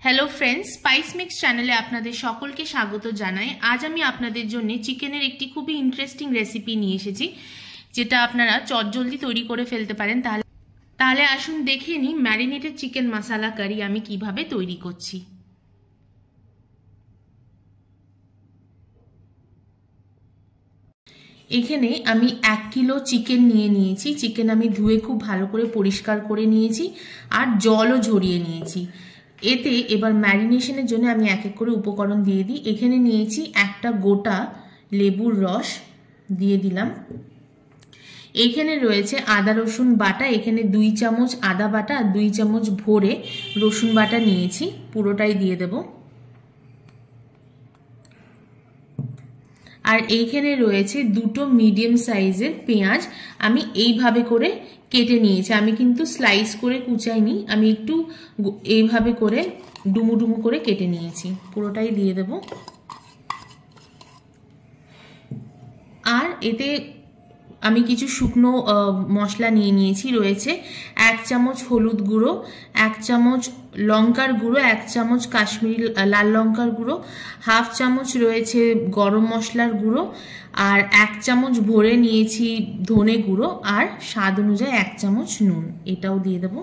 Hello friends, spice mix চ্যানেলে আপনাদের সকলকে স্বাগত জানাই। আজ আমি আপনাদের জন্য চিকেনের একটি খুবই ইন্টারেস্টিং রেসিপি নিয়ে এসেছি, যেটা আপনারা চটজলদি তৈরি করে ফেলতে পারেন। তাহলে আসুন দেখে নিই ম্যারিনেটেড চিকেন মশলা কারি আমি কিভাবে তৈরি করছি। এখানে আমি 1 কিলো চিকেন নিয়ে নিয়েছি। চিকেন আমি ধুয়ে খুব ভালো করে পরিষ্কার করে নিয়েছি আর জলও ঝরিয়ে নিয়েছি। এতে এবার ম্যারিনেশনের জন্য আমি এক এক করে উপকরণ দিয়ে দিই। এখানে নিয়েছি একটা গোটা লেবুর রস দিয়ে দিলাম। এখানে রয়েছে আদা রসুন বাটা। এখানে 2 চামচ আদা বাটা আর 2 চামচ ভরে রসুন বাটা নিয়েছি, পুরোটাই দিয়ে দেব। আর এইখানে রয়েছে 2টো মিডিয়াম সাইজের পেঁয়াজ, আমি এইভাবে করে কেটে নিয়েছি। আমি কিন্তু স্লাইস করে কুচাইনি, আমি একটু এইভাবে করে ডুমু ডুমু করে কেটে নিয়েছি, পুরোটাই দিয়ে দেব। আর এতে আমি কিছু শুকনো মশলা নিয়ে নিয়েছি। রয়েছে 1 চামচ হলুদ গুঁড়ো, 1 চামচ লঙ্কার গুঁড়ো, 1 চামচ কাশ্মীরি লাল লঙ্কার গুঁড়ো, 1/2 চামচ রয়েছে গরম মশলার গুঁড়ো, আর 1 চামচ ভরে নিয়েছি ধনে গুঁড়ো, আর স্বাদ অনুযায়ী 1 চামচ নুন, এটাও দিয়ে দেবো।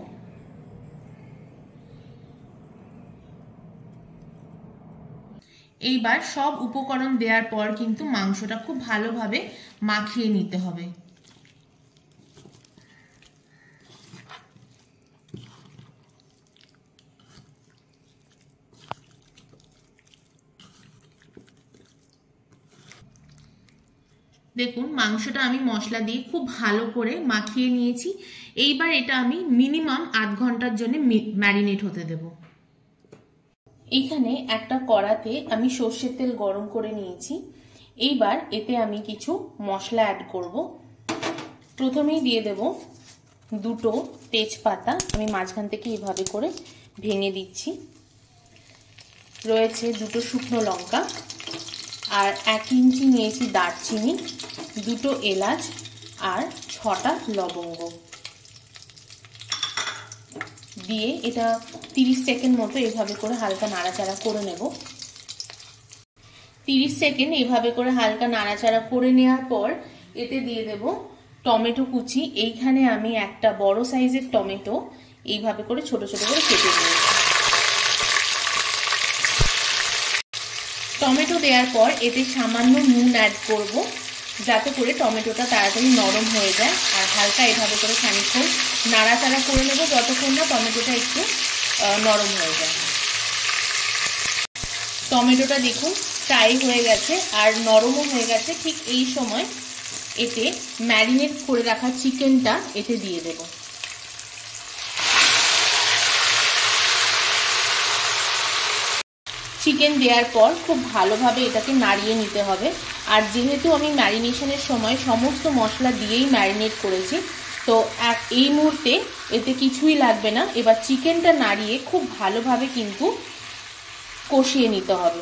এইবার সব উপকরণ দেওয়ার পর কিন্তু মাংসটা খুব ভালোভাবে মাখিয়ে নিতে হবে। দেখুন মাংসটা আমি মশলা দিয়ে খুব ভালো করে মাখিয়ে নিয়েছি। এইবার এটা আমি মিনিমাম 8 ঘন্টার জন্য ম্যারিনেট হতে দেব। এইখানে একটা কড়াতে আমি সর্ষের তেল গরম করে নিয়েছি। এইবার এতে আমি কিছু মশলা অ্যাড করব। প্রথমেই দিয়ে দেব 2টো তেজপাতা, আমি মাঝখান থেকে এইভাবে করে ভেঙে দিচ্ছি। রয়েছে 2টো শুকনো লঙ্কা, আর 1 ইঞ্চি নিয়েছি দারচিনি, 2টো এলাচ আর 6টা লবঙ্গ দিয়ে এটা 30 সেকেন্ড মতো এইভাবে করে হালকা নাড়াচাড়া করে নেব। 30 সেকেন্ড এইভাবে করে হালকা নাড়াচাড়া করে নেওয়ার পর এতে দিয়ে দেব টমেটো কুচি। এইখানে আমি একটা বড় সাইজের টমেটো এইভাবে করে ছোট ছোট করে কেটে নিয়েছি। টমেটো দেওয়ার পর এতে সামান্য নুন অ্যাড করব, যাতে করে টমেটোটা তাড়াতাড়ি নরম হয়ে যায়। আর হালকা এভাবে করে খানিকক্ষণ নাড়াচাড়া করে নেব, যতক্ষণ না টমেটোটা একটু নরম হয়ে যায়। টমেটোটা দেখুন ফ্রাই হয়ে গেছে আর নরমও হয়ে গেছে। ঠিক এই সময় এতে ম্যারিনেট করে রাখা চিকেনটা এতে দিয়ে দেব। চিকেন দেওয়ার পর খুব ভালোভাবে এটাকে নাড়িয়ে নিতে হবে। আর যেহেতু আমি ম্যারিনেশনের সময় সমস্ত মশলা দিয়েই ম্যারিনেট করেছি, তো এই মুহূর্তে এতে কিছুই লাগবে না। এবার চিকেনটা নাড়িয়ে খুব ভালোভাবে কিন্তু কষিয়ে নিতে হবে।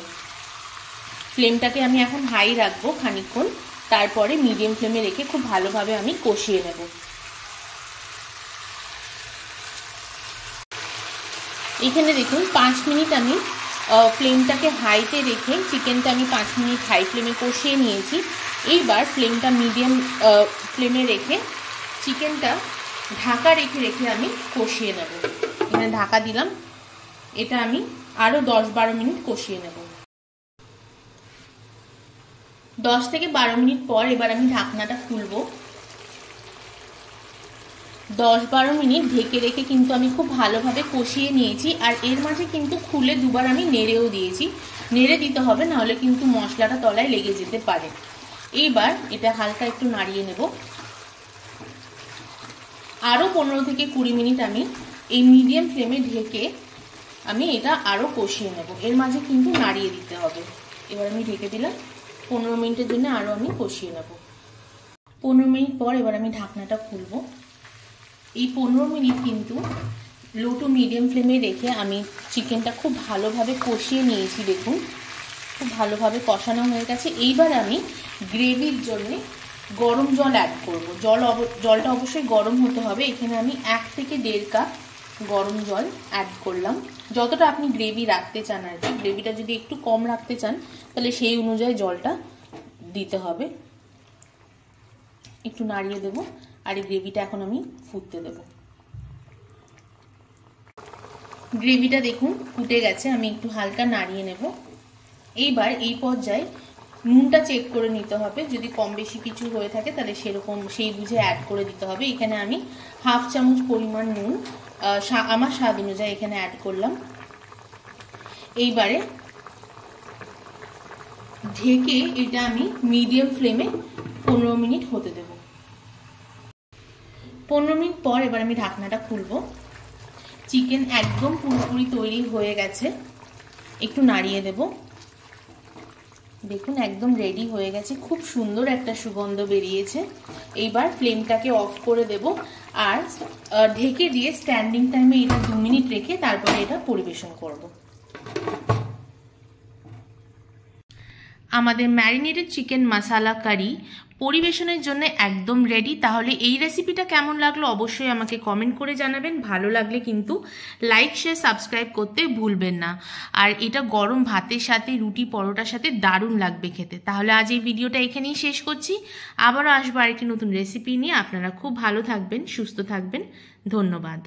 ফ্লেমটাকে আমি এখন হাই রাখবো খানিকক্ষণ, তারপরে মিডিয়াম ফ্লেমে রেখে খুব ভালোভাবে আমি কষিয়ে নেব। এখানে দেখুন 5 মিনিট আমি ফ্লেমটাকে হাইতে রেখে চিকেনটা আমি 5 মিনিট হাই ফ্লেমে কষিয়ে নিয়েছি। এইবার ফ্লেমটা মিডিয়াম ফ্লেমে রেখে চিকেনটা ঢাকা রেখে আমি কষিয়ে নেব। এখানে ঢাকা দিলাম, এটা আমি আরও 10-12 মিনিট কষিয়ে নেব। 10 থেকে 12 মিনিট পর এবার আমি ঢাকনাটা খুলবো। 10-12 মিনিট ঢেকে রেখে কিন্তু আমি খুব ভালোভাবে কষিয়ে নিয়েছি। আর এর মাঝে কিন্তু খুলে দুবার আমি নেড়েও দিয়েছি। নেড়ে দিতে হবে, নাহলে কিন্তু মশলাটা তলায় লেগে যেতে পারে। এইবার এটা হালকা একটু নাড়িয়ে নেব। আরও 15 থেকে 20 মিনিট আমি এই মিডিয়াম ফ্লেমে ঢেকে আমি এটা আরও কষিয়ে নেব। এর মাঝে কিন্তু নাড়িয়ে দিতে হবে। এবার আমি ঢেকে দিলাম। 15 মিনিটের জন্য আরও আমি কষিয়ে নেব। 15 মিনিট পর এবার আমি ঢাকনাটা খুলবো। এই 15 মিনিট কিন্তু লো টু মিডিয়াম ফ্লেমে রেখে আমি চিকেনটা খুব ভালোভাবে কষিয়ে নিয়েছি। দেখুন খুব ভালোভাবে কষানো হয়ে গেছে। এইবার আমি গ্রেভির জন্য গরম জল অ্যাড করব। জলটা অবশ্যই গরম হতে হবে। এখানে আমি 1 থেকে 1.5 কাপ গরম জল অ্যাড করলাম। যতটা আপনি গ্রেভি রাখতে চান আর কি, গ্রেভিটা যদি একটু কম রাখতে চান তাহলে সেই অনুযায়ী জলটা দিতে হবে। একটু নাড়িয়ে দেবো আর এই গ্রেভিটা এখন আমি ফুটতে দেবো। গ্রেভিটা দেখুন ফুটে গেছে, আমি একটু হালকা নাড়িয়ে নেব। এইবার এই পর্যায়ে নুনটা চেক করে নিতে হবে, যদি কম বেশি কিছু হয়ে থাকে তাহলে সেরকম সেই বুঝে অ্যাড করে দিতে হবে। এখানে আমি 1/2 চামচ পরিমাণ নুন আমার স্বাদ অনুযায়ী এখানে অ্যাড করলাম। এইবারে ঢেকে এটা আমি মিডিয়াম ফ্লেমে 15 মিনিট হতে দেব। 15 মিনিট পর এবার আমি ঢাকনাটা খুলবো। চিকেন একদম পুরোপুরি তৈরি হয়ে গেছে, একটু নাড়িয়ে দেব। দেখুন একদম রেডি হয়ে গেছে, খুব সুন্দর একটা সুগন্ধ বেরিয়েছে। এইবার ফ্লেমটাকে অফ করে দেব আর ঢেকে দিয়ে স্ট্যান্ডিং টাইমে এটা 2 মিনিট রেখে তারপরে এটা পরিবেশন করব। আমাদের ম্যারিনেটেড চিকেন মশলা কারি পরিবেশনের জন্য একদম রেডি। তাহলে এই রেসিপিটা কেমন লাগলো অবশ্যই আমাকে কমেন্ট করে জানাবেন। ভালো লাগলে কিন্তু লাইক শেয়ার সাবস্ক্রাইব করতে ভুলবেন না। আর এটা গরম ভাতের সাথে, রুটি পরোটার সাথে দারুণ লাগবে খেতে। তাহলে আজ এই ভিডিওটা এখানেই শেষ করছি, আবারও আসবো আরেকটি নতুন রেসিপি নিয়ে। আপনারা খুব ভালো থাকবেন, সুস্থ থাকবেন, ধন্যবাদ।